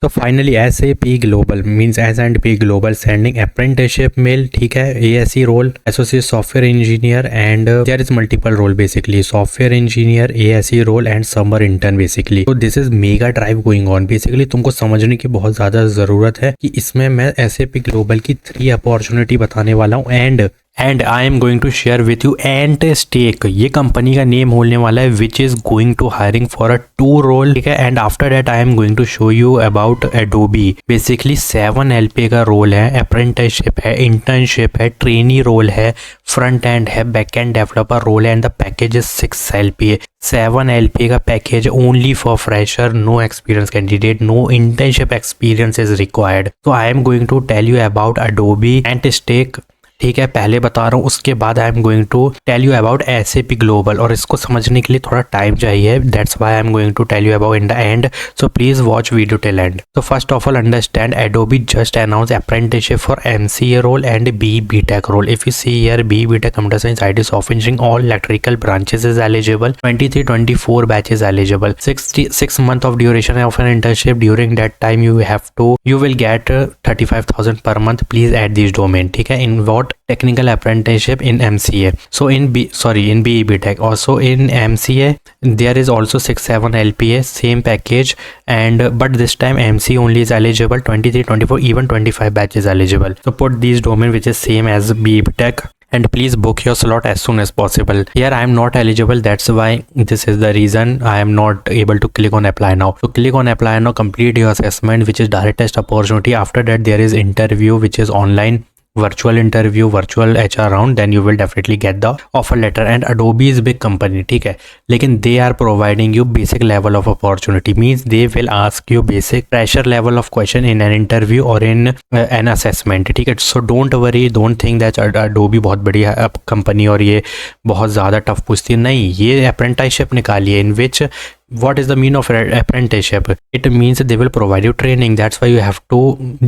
तो finally SAP global means S&P global sending apprenticeship mail, ठीक है, ASE role associate software engineer and there is multiple role basically software engineer, ASE role and summer intern basically. तो this is mega drive going on. Basically तुमको समझने की बहुत ज़्यादा ज़रूरत है कि इसमें मैं SAP ग्लोबल की 3 अपॉर्चुनिटी बताने वाला हूँ and I am going to share with you end stake, ये कंपनी का नेम होने वाला है which is going to hiring for a 2 role, ठीक है। And after that I am going to show you about Adobe. Basically 7 LPA का role है, अप्रेंटिसशिप है, इंटर्नशिप है, ट्रेनी रोल है, फ्रंट एंड है, बैक एंड डेवलपर रोल है and the package is 6 LPA। 7 LPA का package only for fresher, no experience candidate, no internship experience is required. तो I am going to tell you about Adobe and stack, ठीक है, पहले बता रहा हूँ, उसके बाद I am going to tell you about SAP global, और इसको समझने के लिए थोड़ा टाइम चाहिए, that's why I am going to tell you about in the end, so please watch video till end. तो first of all understand Adobe just announce apprenticeship for MCA role and BTech role. If you see here BTech computer science, IT software engineering, all electrical branches is eligible, 23-24 batches eligible, 6 month of duration of an internship, during that time you will get 35,000 per month, please add this domain, ठीक है। in what technical apprenticeship in MCA, so in BTech, also in MCA there is also 6-7 LPA, same package, and but this time MC only is eligible, 23-24 even 25 batches eligible. So put these domain which is same as BTech and please book your slot as soon as possible. Here I am not eligible, that's why this is the reason I am not able to click on apply now. So click on apply now, complete your assessment which is direct test opportunity. After that there is interview which is online, virtual interview, virtual HR round, then you will definitely get the offer letter. And Adobe is big company, ठीक है, लेकिन they are providing you basic level of opportunity, means they will ask you basic pressure level of question in an interview or in an assessment, ठीक है। So don't worry, don't think that Adobe बहुत बड़ी company और ये बहुत ज़्यादा tough पूछती है, नहीं, ये अप्रेंटिसशिप निकाली है in which what is the mean of apprenticeship? It means they will provide you training, that's why you have to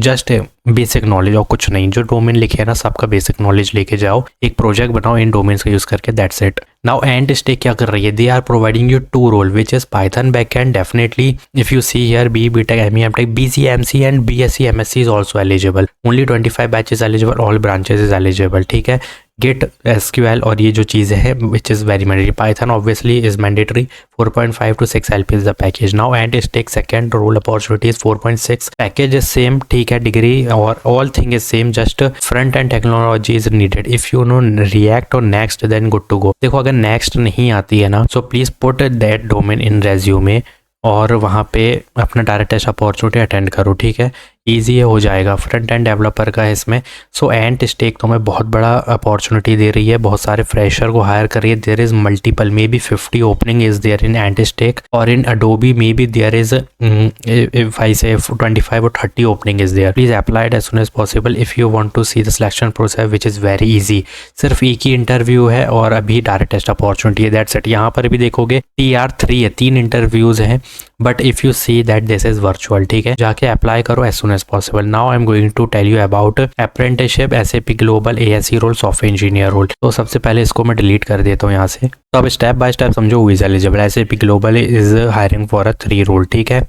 just basic knowledge, और कुछ नहीं, जो डोमेन लिखे है ना सबका बेसिक नॉलेज लेके जाओ, एक प्रोजेक्ट बनाओ इन डोमेन्स का यूज करके, that's it. Now end stake क्या कर रही है, they are providing you 2 role which is python backend, definitely if you see here BTech, ME, MTech, BC, MC and BSc, MSc is also eligible, only 25 batches eligible, all branches is eligible, ठीक है। Git, SQL और ये जो चीज़ें हैं which is very mandatory. Python obviously is mandatory. 4.5 to 6 LP is the package. Now and it takes second role opportunity is 4.6. Package is same, ठीक है, degree और all thing is same, just front end technology is needed. If you know React or Next then good to go. देखो अगर Next नहीं आती है ना, so please put that domain in resume और वहाँ पे अपना डायरेक्ट टेस्ट अपॉर्चुनिटी अटेंड करो, ठीक है, ईजी हो जाएगा। फ्रंट एंड डेवलपर का है इसमें। सो एंड स्टेक तो हमें बहुत बड़ा अपॉर्चुनिटी दे रही है, बहुत सारे फ्रेशर को हायर कर रही है, there is multiple, may be 50 opening is there in and stack, और in Adobe may be there is if I say 25 और 30 opening is there. Please apply as soon as possible if you want to see the selection process which is very easy. सिर्फ एक ही interview है और अभी direct test opportunity है, that's it. यहाँ पर भी देखोगे TR3 है, 3 इंटरव्यूज हैं, but if you see that this is virtual, ठीक है, जाके अप्लाई करो as soon as possible. Now I am going to tell you about apprenticeship, SAP global, ASE role, software engineer role. तो सबसे पहले इसको मैं डिलीट कर देता हूँ यहाँ से। तो अब स्टेप बाय स्टेप समझो who is eligible. SAP global is hiring for a 3 role, ठीक है,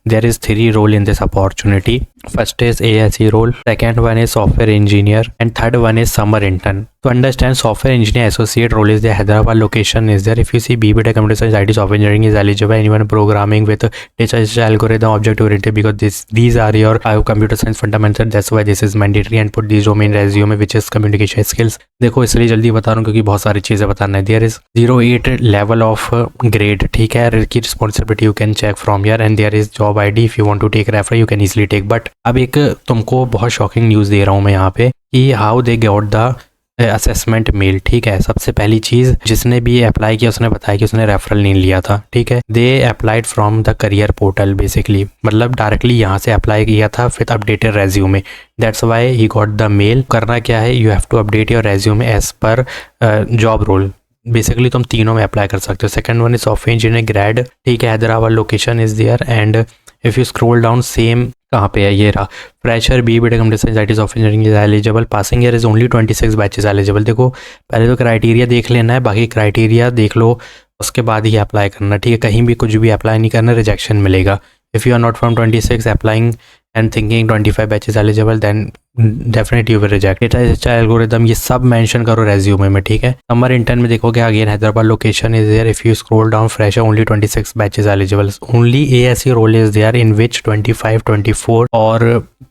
there is 3 role in this opportunity. First is ASE role, second one is software engineer and third one is summer intern. To understand, software engineer associate role is the Hyderabad location is there. If you see BTech computer science, IT software engineering is eligible. Anyone programming with data algorithm, object oriented, because these are your computer science fundamentals. That's why this is mandatory. And put these domain resume which is communication skills. देखो इसलिए जल्दी बता रहा हूँ क्योंकि बहुत सारी चीज़ें बताना है। There is 08 level of grade, ठीक है, की responsibility you can check from here, and there is job ID. If you want to take referral, you can easily take. But अब एक तुमको बहुत शॉकिंग न्यूज़ दे रहा हूँ मैं यहाँ पे कि how they got the assessment mail, ठीक है। सबसे पहली चीज़, जिसने भी अप्लाई किया उसने बताया कि उसने रेफरल नहीं लिया था, ठीक है। They applied from the career portal basically, मतलब डायरेक्टली यहाँ से अप्लाई किया था with updated resume, that's why he got the mail. करना क्या है, you have to update your resume as per job role. Basically तुम तीनों में अप्लाई कर सकते हो। Second one is software engineer grade, ठीक है, Hyderabad location is there, and if you scroll down same कहाँ पे है, ये रहा, fresher BTech computer science, IT software engineering is eligible, passing year is only 26 batches eligible. देखो पहले तो क्राइटेरिया देख लेना है, बाकी क्राइटेरिया देख लो उसके बाद ही अप्लाई करना, ठीक है। कहीं भी कुछ भी अप्लाई नहीं करना, रिजेक्शन मिलेगा। If you are not from 26 applying and thinking 25 batches eligible then definitely you will reject. Data अच्छा एल्गोरिदम ये सब मेंशन करो रेज्यूमे में, ठीक है। समर इंटर्न में देखोगे again Hyderabad location is there, if you scroll down fresher only 26 batches eligible, only ASE role is there in which 25, 24 और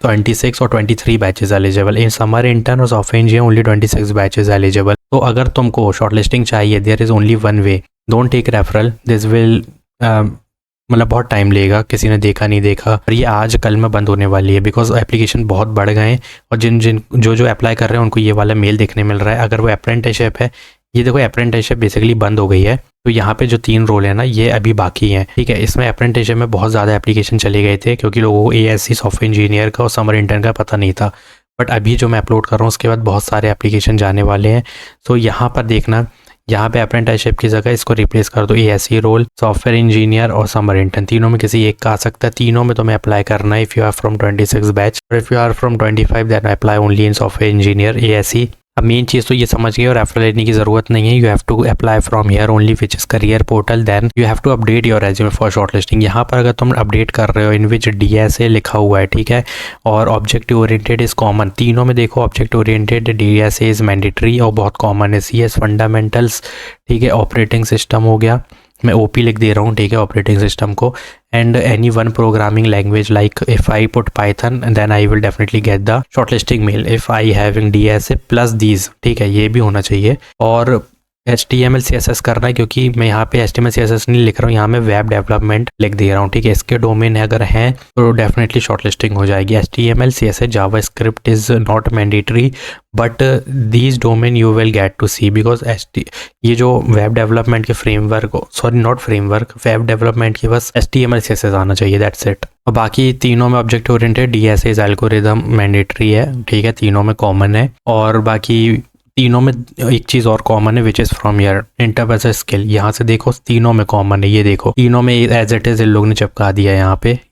26 और 23 batches eligible. In summer intern और software engineer only 26 batches eligible. तो अगर तुमको shortlisting चाहिए there is only one way, don't take referral, this will मतलब बहुत time लेगा, किसी ने देखा नहीं देखा, और ये आज कल में बंद होने वाली है बिकॉज एप्लीकेशन बहुत बढ़ गए हैं और जो अप्लाई कर रहे हैं उनको ये वाला मेल देखने मिल रहा है। अगर वो अप्रेंटिसशिप है, ये देखो अप्रेंटिसशिप बेसिकली बंद हो गई है, तो यहाँ पे जो 3 रोल है ना ये अभी बाकी हैं, ठीक है। इसमें अप्रेंटिसशिप में बहुत ज़्यादा एप्लीकेशन चले गए थे क्योंकि लोगों को ASE सॉफ्टवेयर इंजीनियर का और समर इंटर्न का पता नहीं था, बट अभी जो मैं अपलोड कर रहा हूँ उसके बाद बहुत सारे एप्लीकेशन जाने वाले हैं। सो यहाँ पर देखना, यहाँ पे अप्रेंटिसशिप की जगह इसको रिप्लेस कर दो ASE रोल, सॉफ्टवेयर इंजीनियर और समर इंटर्न, तीनों में किसी एक का आ सकता है। तीनों में तुम्हें अप्लाई करना है if you are from 26 batch, और if you are from 25 then apply only in software engineer ASE। अब मेन चीज़ तो ये समझ गए और रेफरल लेने की ज़रूरत नहीं है, you have to apply from here only which is career portal, then you have to update your resume for shortlisting. यहाँ पर अगर तुम अपडेट कर रहे हो इन विच DSA लिखा हुआ है, ठीक है, और ऑब्जेक्टिव ओरिएंटेड इज़ कॉमन, तीनों में देखो object oriented DSA is mandatory और बहुत कॉमन है। CS फंडामेंटल्स, ठीक है, ऑपरेटिंग सिस्टम हो गया, मैं OP लिख दे रहा हूँ, ठीक है, ऑपरेटिंग सिस्टम को, and any one programming language like if I put python then I will definitely get the shortlisting mail if I having DSA plus these, ठीक है, ये भी होना चाहिए। और HTML CSS करना है, क्योंकि मैं यहाँ पे HTML CSS नहीं लिख रहा हूँ, यहाँ मैं वेब डेवलपमेंट लिख दे रहा हूँ, ठीक है। इसके डोमेन अगर हैं तो डेफिनेटली शॉर्टलिस्टिंग हो जाएगी। HTML CSS JavaScript is not mandatory but these domain you will get to see because ये जो वेब डेवलपमेंट के framework, sorry not framework, web development के बस HTML CSS आना चाहिए, दैट्स इट। और बाकी तीनों में object oriented DSA is algorithm mandatory है, ठीक है, तीनों में कॉमन है। और बाकी तीनों में एक चीज़ और कॉमन है which is from your interpersonal skill, यहाँ से देखो तीनों में कॉमन है, ये देखो तीनों में एज इट इज़ इन लोग ने चिपका दिया है।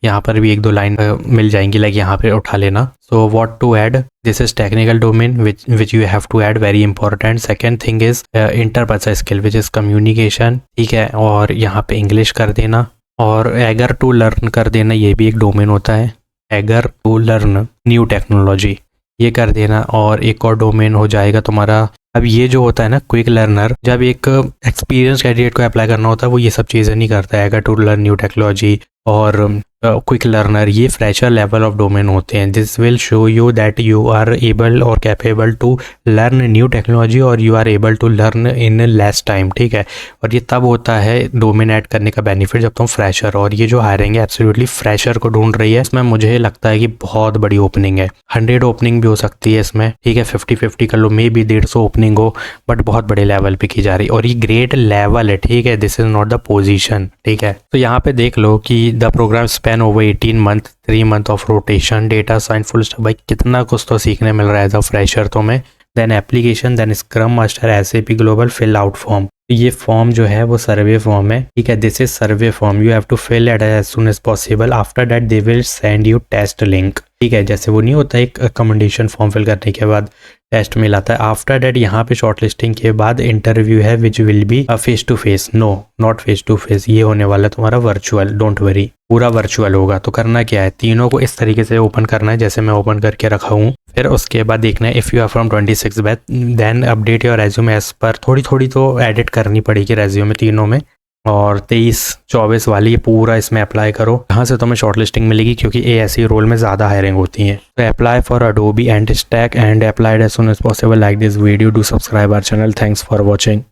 यहाँ पर भी 1-2 लाइन मिल जाएंगी, लाइक यहाँ पे उठा लेना। So what to add, this is technical domain which you have to add, very important. Second thing is interpersonal skill which is communication, ठीक है, और यहाँ पे इंग्लिश कर देना, और एगर टू लर्न कर देना, ये भी एक डोमेन होता है, eager to learn new technology, ये कर देना। और एक और डोमेन हो जाएगा तुम्हारा, अब ये जो होता है ना क्विक लर्नर, जब एक एक्सपीरियंस कैंडिडेट को अप्लाई करना होता है वो ये सब चीज़ें नहीं करता है, eager to learn new technology और क्विक लर्नर, ये फ्रेशर लेवल ऑफ डोमेन होते हैं। This will show you that you are able और capable to learn new technology और you are able to learn in less time, ठीक है। और ये तब होता है डोमेन ऐड करने का बेनिफिट जब तुम फ्रेशर, और ये जो हायरिंग है एब्सोल्युटली फ्रेशर को ढूंढ रही है। इसमें मुझे लगता है कि बहुत बड़ी ओपनिंग है, 100 ओपनिंग भी हो सकती है इसमें, ठीक है, 50-50 कर लो, मे बी 150 ओपनिंग हो, बट बहुत बड़े लेवल पे की जा रही है और ये ग्रेड लेवल है, ठीक है, this is not the position, ठीक है। तो यहाँ पे देख लो कि the program span over 18 month, 3 month of rotation, data science full stack, भाई कितना कुछ तो सीखने मिल रहा है एज अ फ्रेशर तुम्हें। Then application, then scrum master, SAP global, fill out form. ये फॉर्म जो है वो सर्वे फॉर्म है, ठीक है, this is survey form, you have to fill it as soon as possible, after that they will send you test link, ठीक है। जैसे वो नहीं होता एक कमेंडेशन फॉर्म फिल करने के बाद टेस्ट मिल आता है, आफ्टर दैट यहाँ पे शॉर्टलिस्टिंग के बाद इंटरव्यू है which will be face to face, no not face to face, ये होने वाला तुम्हारा वर्चुअल, डोंट वरी, पूरा वर्चुअल होगा। तो करना क्या है, तीनों को इस तरीके से ओपन करना है जैसे मैं ओपन करके रखा हूँ। फिर उसके बाद देखना है if you are from 26 batch then update your resume as per, थोड़ी तो एडिट करनी पड़ेगी रेज्यूमे तीनों में। और 23-24 वाली ये पूरा इसमें अप्लाई करो, यहाँ से तुम्हें शॉर्टलिस्टिंग मिलेगी क्योंकि ASE रोल में ज़्यादा हायरिंग होती है। तो apply for Adobe and Stack and applied as soon as possible, like this video, do subscribe our channel, thanks for watching।